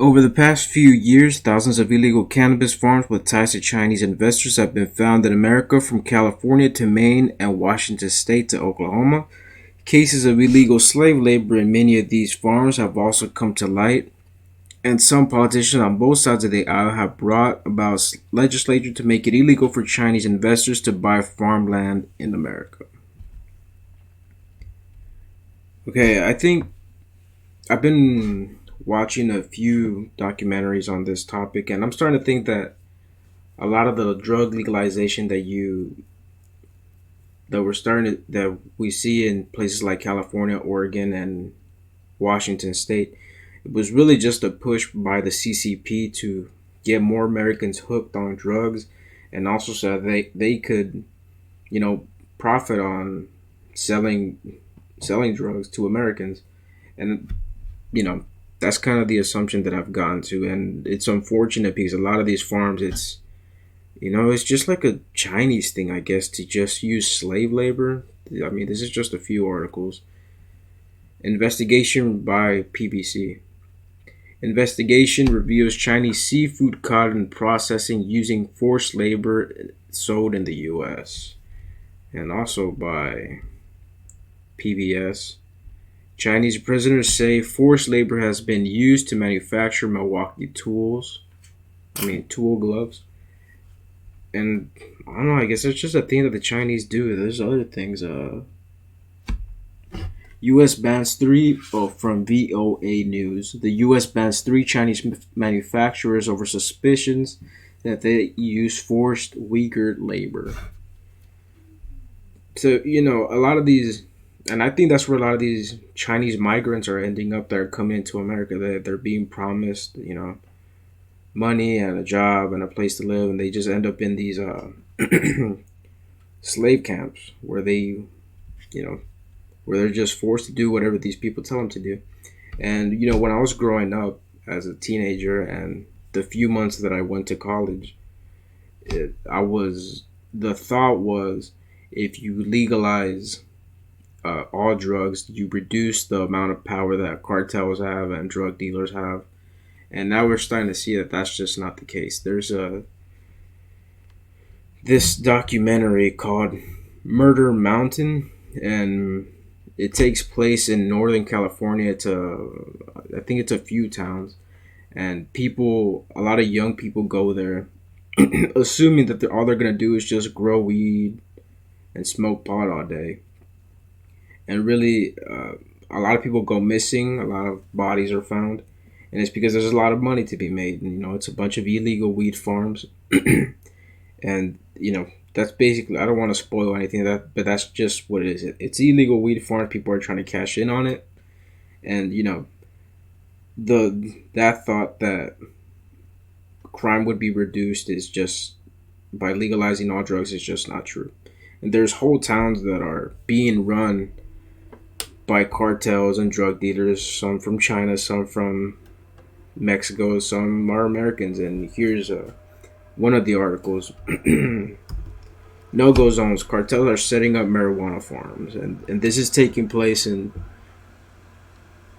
Over the past few years, thousands of illegal cannabis farms with ties to Chinese investors have been found in America, from California to Maine and Washington state to Oklahoma. Cases of illegal slave labor in many of these farms have also come to light, and some politicians on both sides of the aisle have brought about legislation to make it illegal for Chinese investors to buy farmland in America. Okay, I think I've been watching a few documentaries on this topic, and I'm starting to think that a lot of the drug legalization that we see in places like California, Oregon, and Washington State, it was really just a push by the CCP to get more Americans hooked on drugs, and also so they could, you know, profit on selling selling drugs to Americans. And you know, that's kind of the assumption that I've gotten to, and it's unfortunate because a lot of these farms, it's just like a Chinese thing, I guess, to just use slave labor. I mean, this is just a few articles. Investigation by PBC. Investigation reveals Chinese seafood caught in processing using forced labor sold in the U.S. And also by PBS. Chinese prisoners say forced labor has been used to manufacture Milwaukee tool gloves. And I don't know, I guess it's just a thing that the Chinese do. There's other things. U.S. bans three, from VOA News. The U.S. bans three Chinese manufacturers over suspicions that they use forced Uyghur labor. So, a lot of these, and I think that's where a lot of these Chinese migrants are ending up that are coming into America. They're being promised, money and a job and a place to live, and they just end up in these slave camps where you know, where they're just forced to do whatever these people tell them to do. And when I was growing up as a teenager, and the few months that I went to college, the thought was, if you legalize all drugs, you reduce the amount of power that cartels have and drug dealers have. And now we're starting to see that that's just not the case. There's this documentary called Murder Mountain, and it takes place in Northern California. I think it's a few towns, and a lot of young people go there, assuming that all they're gonna do is just grow weed and smoke pot all day. And really, a lot of people go missing. A lot of bodies are found, and it's because there's a lot of money to be made. And it's a bunch of illegal weed farms, and that's basically. I don't want to spoil anything of that, but that's just what it is. It's illegal weed farms. People are trying to cash in on it, and that thought that crime would be reduced is just by legalizing all drugs is just not true. And there's whole towns that are being run by cartels and drug dealers, some from China, some from Mexico, some are Americans. And here's one of the articles. No-go zones. Cartels are setting up marijuana farms. And this is taking place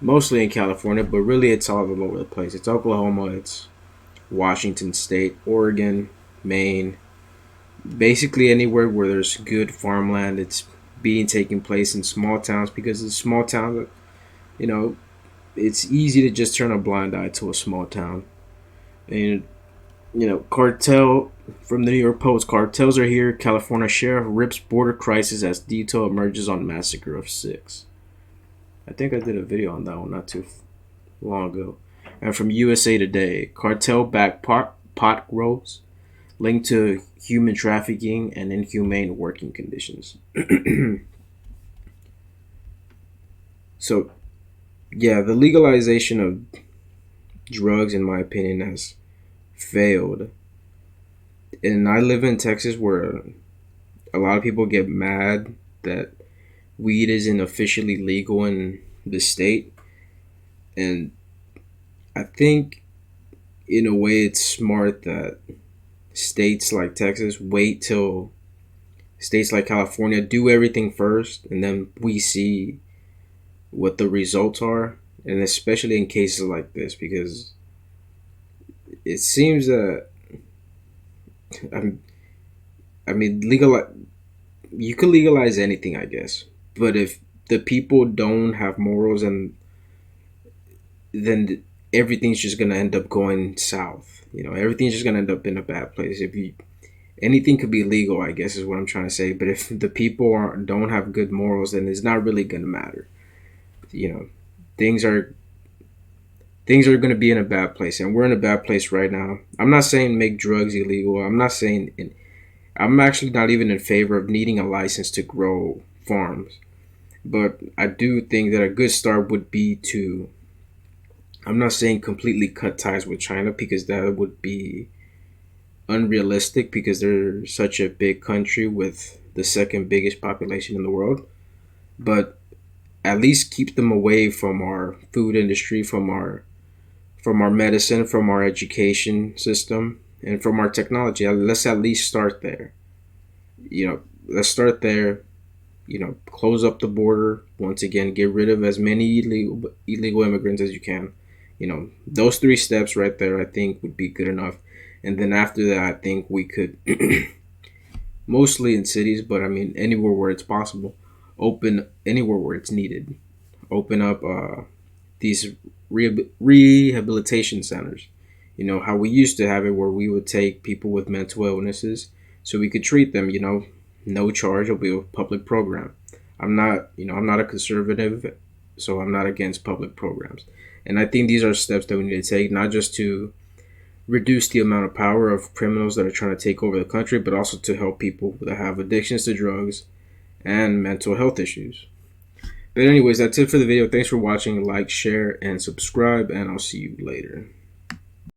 mostly in California, but really it's all over the place. It's Oklahoma, it's Washington State, Oregon, Maine, basically anywhere where there's good farmland. It's being taking place in small towns, because it's small towns, it's easy to just turn a blind eye to a small town. And cartel from the New York Post: cartels are here, California sheriff rips border crisis as detail emerges on massacre of six. I think I did a video on that one not too long ago. And from USA Today: cartel backed pot grows linked to human trafficking and inhumane working conditions. So, yeah, the legalization of drugs, in my opinion, has failed. And I live in Texas, where a lot of people get mad that weed isn't officially legal in the state. And I think, in a way, it's smart that states like Texas wait till states like California do everything first, and then we see what the results are. And especially in cases like this, because it seems that I'm, I mean, you could legalize anything, I guess. But if the people don't have morals, and then everything's just gonna end up going south. Everything's just gonna end up in a bad place. If you anything could be legal, I guess is what I'm trying to say. But if the people don't have good morals, then it's not really gonna matter. You know, things are things are gonna be in a bad place, and we're in a bad place right now. I'm not saying make drugs illegal. I'm actually not even in favor of needing a license to grow farms. But I do think that a good start would be to, I'm not saying completely cut ties with China, because that would be unrealistic, because they're such a big country with the second biggest population in the world. But at least keep them away from our food industry, from our medicine, from our education system, and from our technology. Let's at least start there. Let's start there. Close up the border once again. Get rid of as many illegal immigrants as you can. Those three steps right there, I think, would be good enough. And then after that, I think we could, mostly in cities, but I mean anywhere where it's possible, open anywhere where it's needed. Open up these rehabilitation centers. How we used to have it, where we would take people with mental illnesses so we could treat them. No charge. It'll be a public program. I'm not a conservative, so I'm not against public programs. And I think these are steps that we need to take, not just to reduce the amount of power of criminals that are trying to take over the country, but also to help people that have addictions to drugs and mental health issues. But anyways, that's it for the video. Thanks for watching. Like, share, and subscribe, and I'll see you later.